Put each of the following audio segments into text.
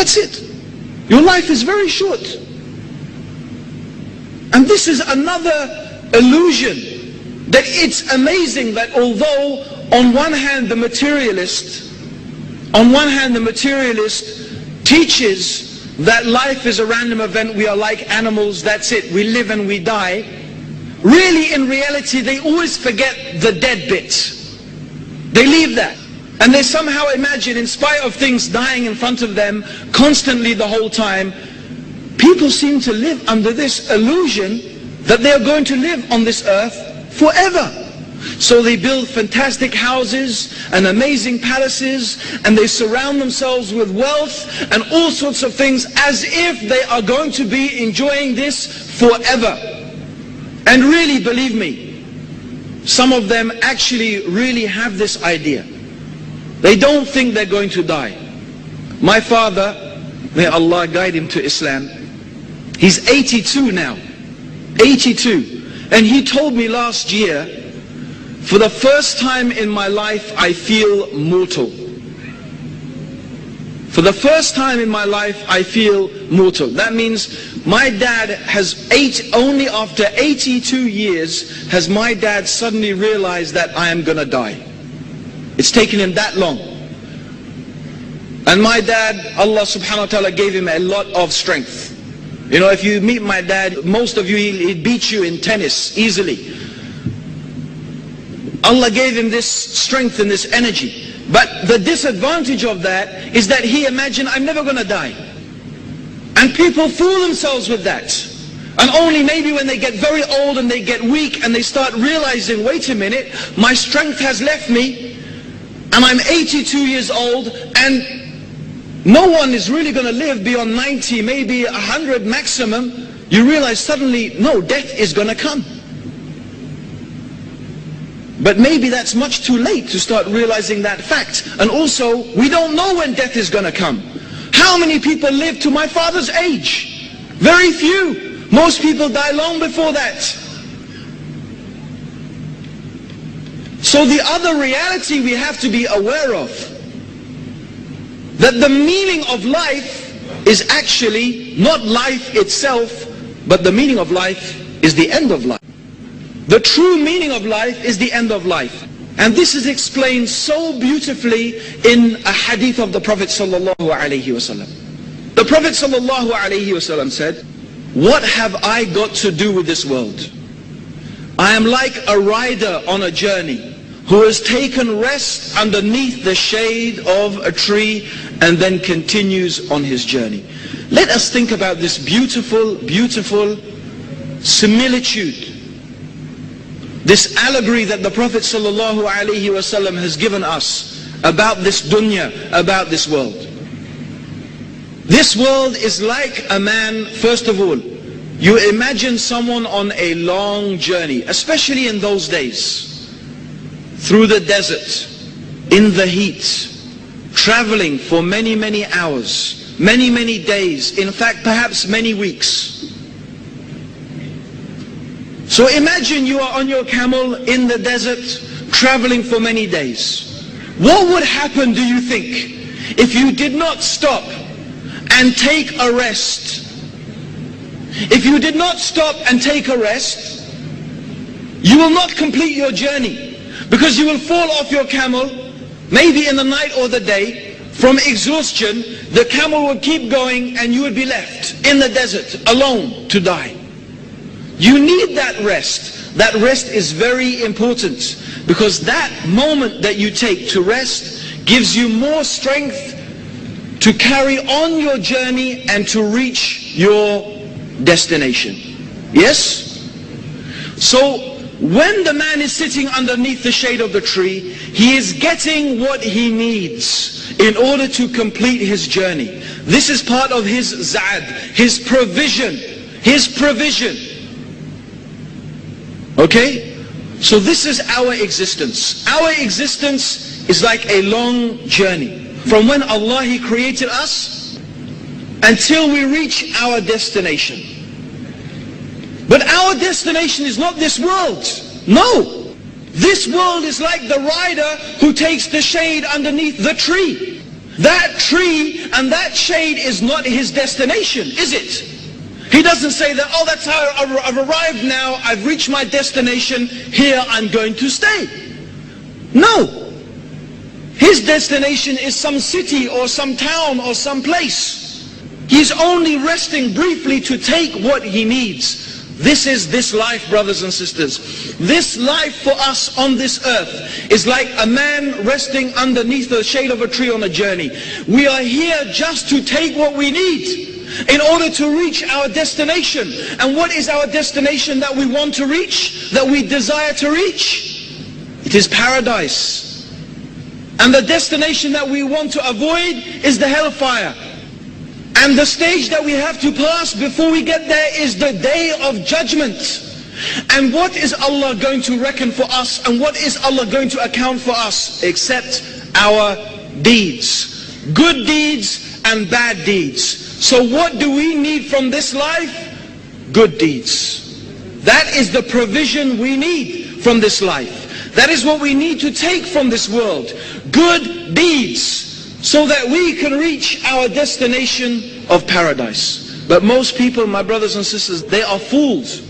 That's it. Your life is very short. And this is another illusion, that it's amazing that although on one hand the materialist teaches that life is a random event, we are like animals, that's it, we live and we die. Really, in reality, they always forget the dead bit. They leave that. And they somehow imagine, in spite of things dying in front of them constantly the whole time, people seem to live under this illusion that they are going to live on this earth forever. So they build fantastic houses and amazing palaces, and they surround themselves with wealth and all sorts of things as if they are going to be enjoying this forever. And really, believe me, some of them actually really have this idea. They don't think they're going to die. My father, may Allah guide him to Islam, he's 82 now, 82. And he told me last year, for the first time in my life, I feel mortal. For the first time in my life, I feel mortal. That means my dad has only after 82 years, has my dad suddenly realized that I am going to die. It's taken him that long. And my dad, Allah subhanahu wa ta'ala gave him a lot of strength. You know, if you meet my dad, most of you, he'd beat you in tennis easily. Allah gave him this strength and this energy. But the disadvantage of that is that he imagined, I'm never going to die. And people fool themselves with that. And only maybe when they get very old and they get weak and they start realizing, wait a minute, my strength has left me and I'm 82 years old and no one is really going to live beyond 90, maybe 100 maximum. You realize suddenly, no, death is going to come. But maybe that's much too late to start realizing that fact. And also, we don't know when death is going to come. How many people live to my father's age? Very few. Most people die long before that. So the other reality we have to be aware of, that the meaning of life is actually not life itself, but the meaning of life is the end of life. The true meaning of life is the end of life. And this is explained so beautifully in a hadith of the Prophet sallallahu alaihi wasallam. The Prophet sallallahu alaihi wasallam said, what have I got to do with this world? I am like a rider on a journey who has taken rest underneath the shade of a tree and then continues on his journey. Let us think about this beautiful, beautiful similitude, this allegory that the Prophet sallallahu alaihi wasallam has given us about this dunya, about this world. This world is like a man. First of all, you imagine someone on a long journey, especially in those days, through the desert, in the heat, traveling for many, many hours, many, many days, in fact perhaps many weeks. So imagine you are on your camel in the desert, traveling for many days. What would happen, do you think, if you did not stop and take a rest? If you did not stop and take a rest, you will not complete your journey, because you will fall off your camel, maybe in the night or the day, from exhaustion. The camel would keep going and you would be left in the desert alone to die. You need that rest. That rest is very important, because that moment that you take to rest gives you more strength to carry on your journey and to reach your destination. Yes? So when the man is sitting underneath the shade of the tree, he is getting what he needs in order to complete his journey. This is part of his za'ad, his provision, his provision. Okay? So this is our existence. Our existence is like a long journey. From when Allah, He created us until we reach our destination. But our destination is not this world. No. This world is like the rider who takes the shade underneath the tree. That tree and that shade is not his destination, is it? He doesn't say that, oh, that's how I've arrived now, I've reached my destination, here I'm going to stay. No. His destination is some city or some town or some place. He's only resting briefly to take what he needs. This is this life, brothers and sisters. This life for us on this earth is like a man resting underneath the shade of a tree on a journey. We are here just to take what we need in order to reach our destination. And what is our destination that we want to reach, that we desire to reach? It is paradise. And the destination that we want to avoid is the hellfire. And the stage that we have to pass before we get there is the day of judgment. And what is Allah going to reckon for us, and what is Allah going to account for us, except our deeds? Good deeds and bad deeds. So what do we need from this life? Good deeds. That is the provision we need from this life. That is what we need to take from this world. Good deeds, so that we can reach our destination of paradise. But most people, my brothers and sisters, they are fools.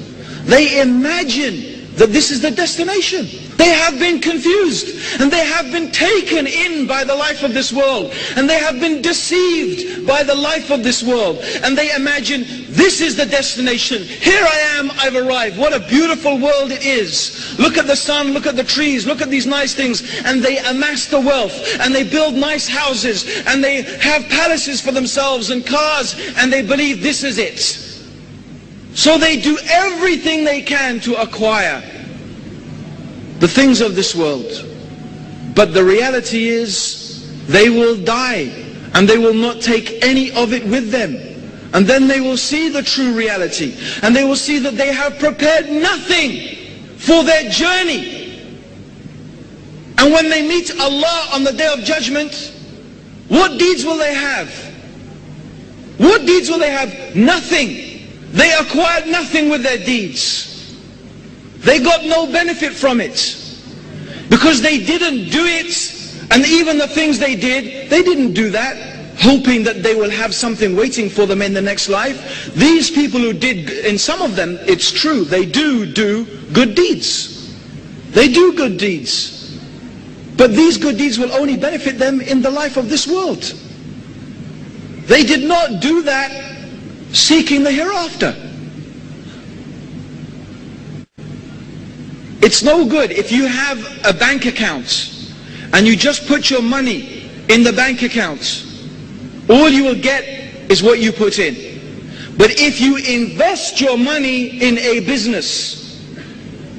They imagine that this is the destination. They have been confused, and they have been taken in by the life of this world, and they have been deceived by the life of this world, and they imagine this is the destination. Here I am, I've arrived. What a beautiful world it is. Look at the sun, look at the trees, look at these nice things. And they amass the wealth, and they build nice houses, and they have palaces for themselves and cars, and they believe this is it. So they do everything they can to acquire the things of this world. But the reality is, they will die, and they will not take any of it with them. And then they will see the true reality, and they will see that they have prepared nothing for their journey. And when they meet Allah on the day of judgment, what deeds will they have? What deeds will they have? Nothing. They acquired nothing with their deeds. They got no benefit from it, because they didn't do it. And even the things they didn't do that hoping that they will have something waiting for them in the next life. These people who did, in some of them, it's true, they do good deeds. They do good deeds. But these good deeds will only benefit them in the life of this world. They did not do that seeking the hereafter. It's no good if you have a bank account and you just put your money in the bank account. All you will get is what you put in. But if you invest your money in a business,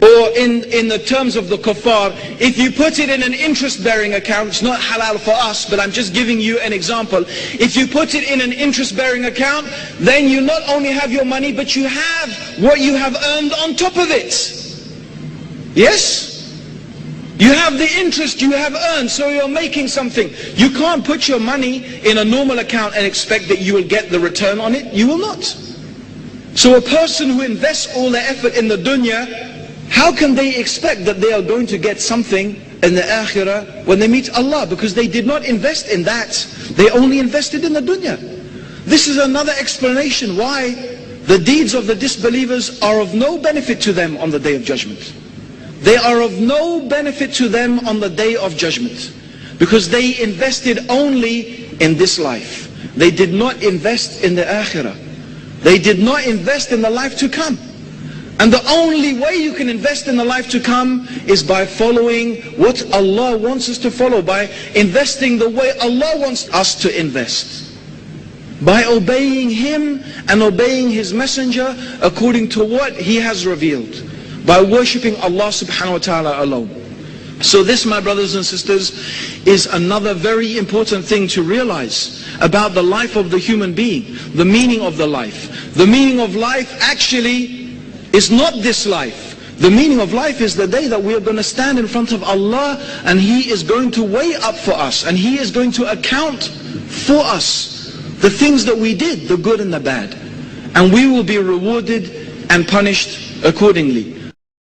or in the terms of the kuffar, if you put it in an interest-bearing account, it's not halal for us, but I'm just giving you an example. If you put it in an interest-bearing account, then you not only have your money, but you have what you have earned on top of it. Yes? You have the interest you have earned, so you're making something. You can't put your money in a normal account and expect that you will get the return on it. You will not. So a person who invests all their effort in the dunya, how can they expect that they are going to get something in the akhirah when they meet Allah? Because they did not invest in that. They only invested in the dunya. This is another explanation why the deeds of the disbelievers are of no benefit to them on the day of judgment. They are of no benefit to them on the day of judgment, because they invested only in this life. They did not invest in the akhirah. They did not invest in the life to come. And the only way you can invest in the life to come is by following what Allah wants us to follow, by investing the way Allah wants us to invest, by obeying Him and obeying His Messenger according to what He has revealed, by worshipping Allah subhanahu wa ta'ala alone. So this, my brothers and sisters, is another very important thing to realize about the life of the human being, the meaning of the life. The meaning of life actually is not this life. The meaning of life is the day that we are going to stand in front of Allah, and He is going to weigh up for us, and He is going to account for us the things that we did, the good and the bad. And we will be rewarded and punished accordingly.